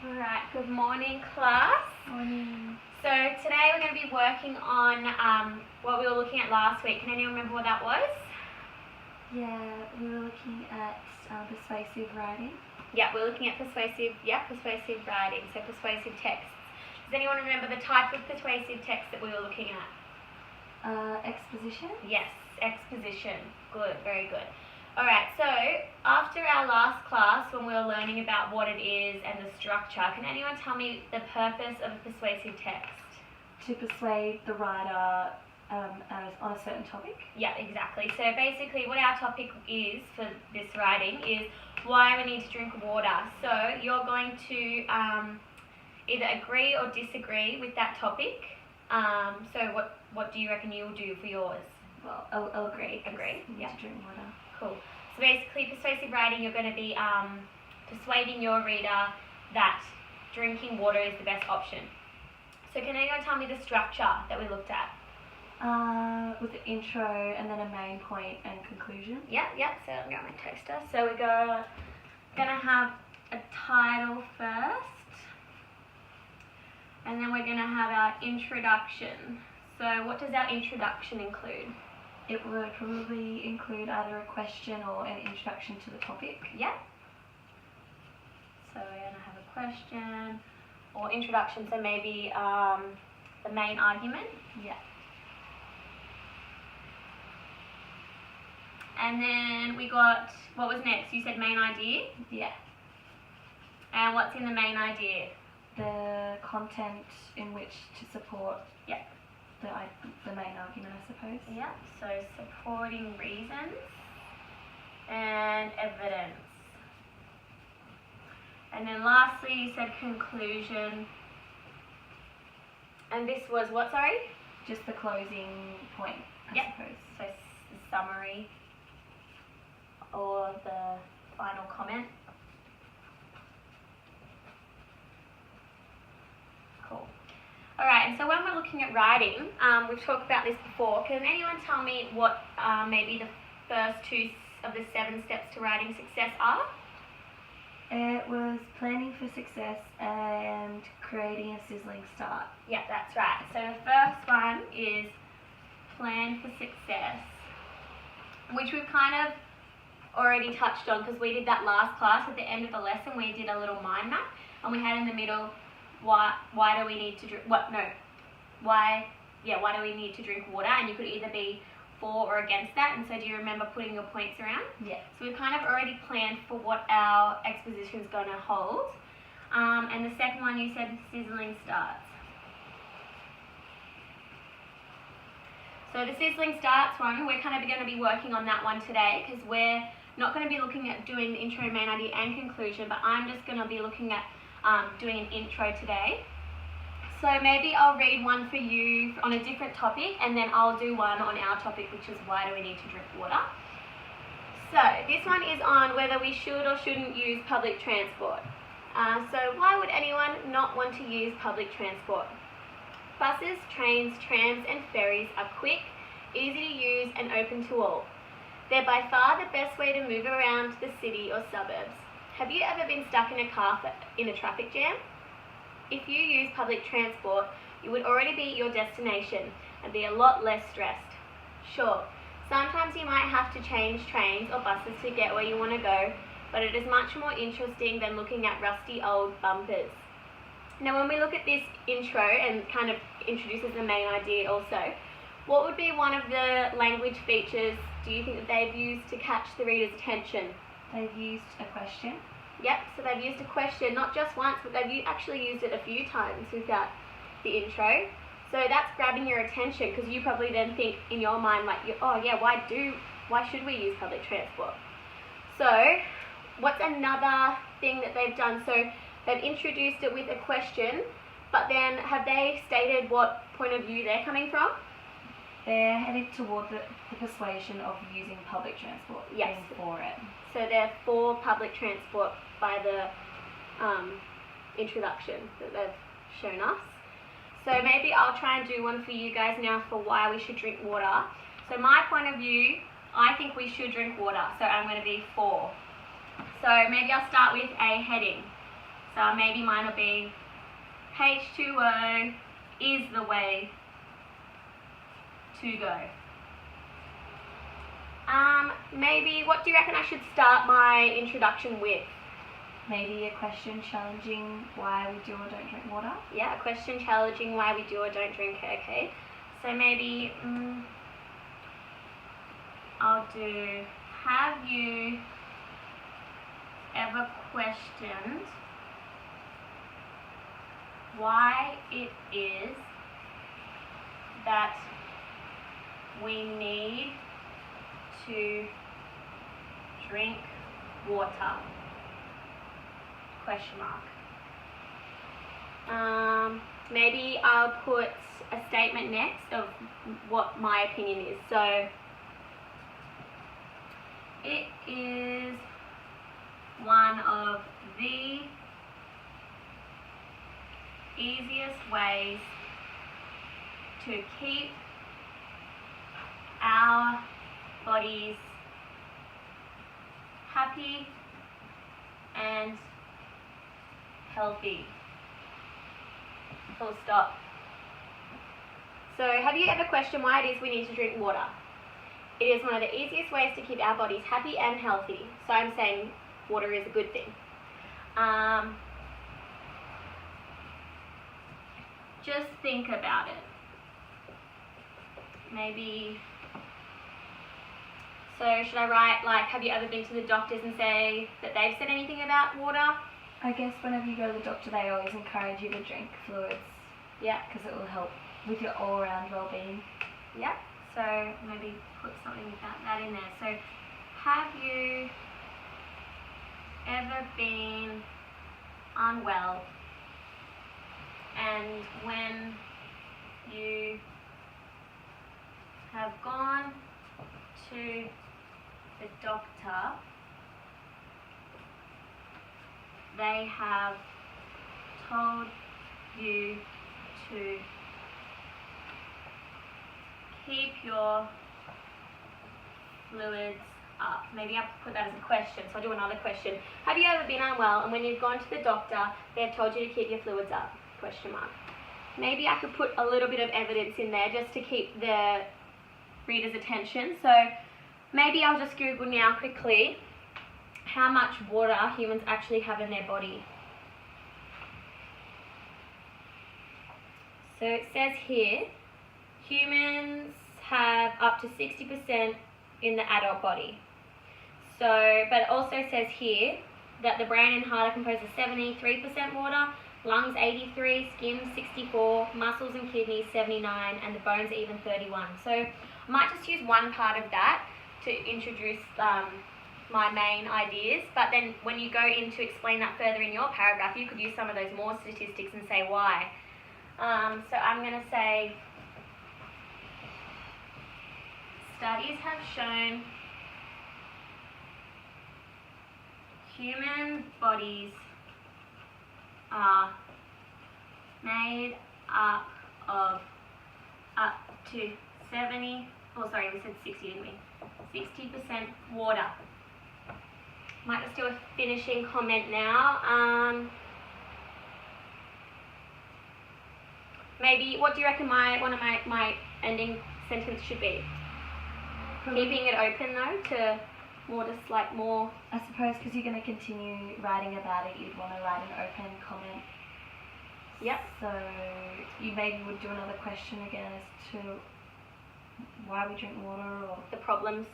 Alright, good morning class. Morning. So today we're going to be working on what we were looking at last week. Can anyone remember what that was? Yeah, we were looking at persuasive writing. Yeah, we're looking at persuasive writing, so persuasive texts. Does anyone remember the type of persuasive text that we were looking at? Exposition? Yes, exposition. Good, very good. Alright, so after our last class when we were learning about what it is and the structure, can anyone tell me the purpose of a persuasive text? To persuade the writer on a certain topic. Yeah, exactly. So basically what our topic is for this writing is why we need to drink water. So you're going to either agree or disagree with that topic. So what do you reckon you'll do for yours? Well, I'll agree. Agree? We need Yeah. to drink water. Cool. So basically persuasive writing, you're going to be persuading your reader that drinking water is the best option. So can anyone tell me the structure that we looked at? With the intro and then a main point and conclusion. Yeah. So I'm going my toaster. So we're gonna have a title first, and then we're gonna have our introduction. So what does our introduction include? It would probably include either a question or an introduction to the topic. Yeah. So we're gonna have a question or introduction. So maybe the main argument. Yeah. And then we got, what was next? You said main idea? Yeah. And what's in the main idea? The content in which to support. Yeah. The main argument, I suppose. Yeah, so supporting reasons and evidence. And then lastly, you said conclusion. And this was what, sorry? Just the closing point, I suppose. So the summary or the final comment. Cool. Alright, and so when we're looking at writing, we've talked about this before. Can anyone tell me what maybe the first two of the 7 steps to writing success are? It was planning for success and creating a sizzling start. Yeah, that's right. So the first one is plan for success, which we've kind of already touched on because we did that last class. At the end of the lesson, we did a little mind map, and we had in the middle why do we need to drink why do we need to drink water, and you could either be for or against that. And so do you remember putting your points around? Yeah. So we've kind of already planned for what our exposition is going to hold. And the second one you said sizzling starts. So the sizzling starts one, we're kind of going to be working on that one today because we're not going to be looking at doing the intro, main idea and conclusion, but I'm just going to be looking at doing an intro today. So maybe I'll read one for you on a different topic, and then I'll do one on our topic, which is why do we need to drink water. So this one is on whether we should or shouldn't use public transport. So why would anyone not want to use public transport? Buses, trains, trams and ferries are quick, easy to use and open to all. They're by far the best way to move around the city or suburbs. Have you ever been stuck in a car in a traffic jam? If you use public transport, you would already be at your destination and be a lot less stressed. Sure, sometimes you might have to change trains or buses to get where you want to go, but it is much more interesting than looking at rusty old bumpers. Now when we look at this intro and kind of introduces the main idea also, what would be one of the language features do you think that they've used to catch the reader's attention? They've used a question. Yep, so they've used a question not just once, but they've actually used it a few times without the intro. So that's grabbing your attention because you probably then think in your mind like, oh yeah, why should we use public transport? So what's another thing that they've done? So they've introduced it with a question, but then have they stated what point of view they're coming from? They're heading toward the persuasion of using public transport. Yes. Being for it. So they're for public transport by the introduction that they've shown us. So maybe I'll try and do one for you guys now for why we should drink water. So my point of view, I think we should drink water, so I'm going to be for. So maybe I'll start with a heading. So maybe mine will be H2O is the way to go. Maybe what do you reckon I should start my introduction with? Maybe a question challenging why we do or don't drink water. Yeah, a question challenging why we do or don't drink it, okay? So maybe I'll do, have you ever questioned why it is that we need to drink water? Question mark. Maybe I'll put a statement next of what my opinion is. So it is one of the easiest ways to keep our bodies happy and healthy. Full stop. So have you ever questioned why it is we need to drink water? It is one of the easiest ways to keep our bodies happy and healthy. So I'm saying water is a good thing. Just think about it. Maybe, so should I write like, have you ever been to the doctors and say that they've said anything about water? I guess whenever you go to the doctor, they always encourage you to drink fluids. Yeah. Because it will help with your all-around well-being. Yeah. So maybe put something about that in there. So have you ever been unwell, and when you have gone to the doctor, they have told you to keep your fluids up? Maybe I'll put that as a question, so I'll do another question. Have you ever been unwell and when you've gone to the doctor, they've told you to keep your fluids up? Question mark. Maybe I could put a little bit of evidence in there just to keep the reader's attention. So maybe I'll just Google now quickly how much water humans actually have in their body. So it says here, humans have up to 60% in the adult body. So, but it also says here that the brain and heart are composed of 73% water, lungs 83, skin 64, muscles and kidneys 79, and the bones are even 31. So I might just use one part of that to introduce my main ideas, but then when you go in to explain that further in your paragraph, you could use some of those more statistics and say why. So I'm going to say, studies have shown human bodies are made up of up to 70, oh sorry, we said 60, didn't we? 60% water. Might just do a finishing comment now. Maybe, what do you reckon one of my ending sentence should be? Keeping it open though to more just like more. I suppose because you're going to continue writing about it, you'd want to write an open comment. Yep. So you maybe would do another question again as to why we drink water, or the problems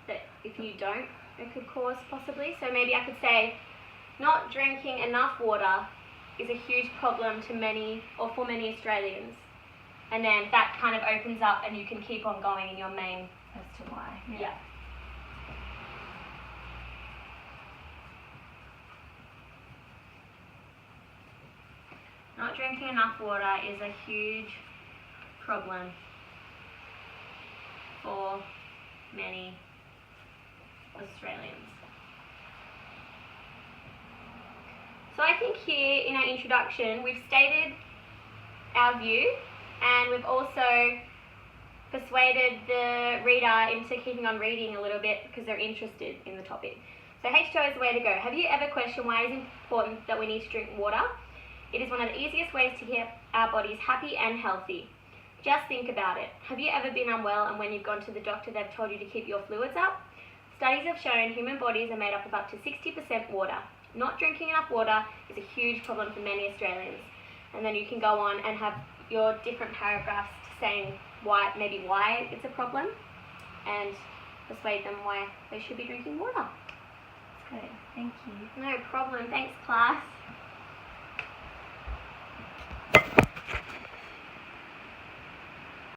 that if you don't, it could cause possibly. So maybe I could say, not drinking enough water is a huge problem to many, or for many Australians. And then that kind of opens up and you can keep on going in your main. as to why. Yeah. Not drinking enough water is a huge problem for many Australians. So I think here in our introduction we've stated our view, and we've also persuaded the reader into keeping on reading a little bit because they're interested in the topic. So H2O is the way to go. Have you ever questioned why it is important that we need to drink water? It is one of the easiest ways to keep our bodies happy and healthy. Just think about it. Have you ever been unwell and when you've gone to the doctor they've told you to keep your fluids up? Studies have shown human bodies are made up of up to 60% water. Not drinking enough water is a huge problem for many Australians. And then you can go on and have your different paragraphs saying why it's a problem and persuade them why they should be drinking water. Good. Thank you. No problem. Thanks, class.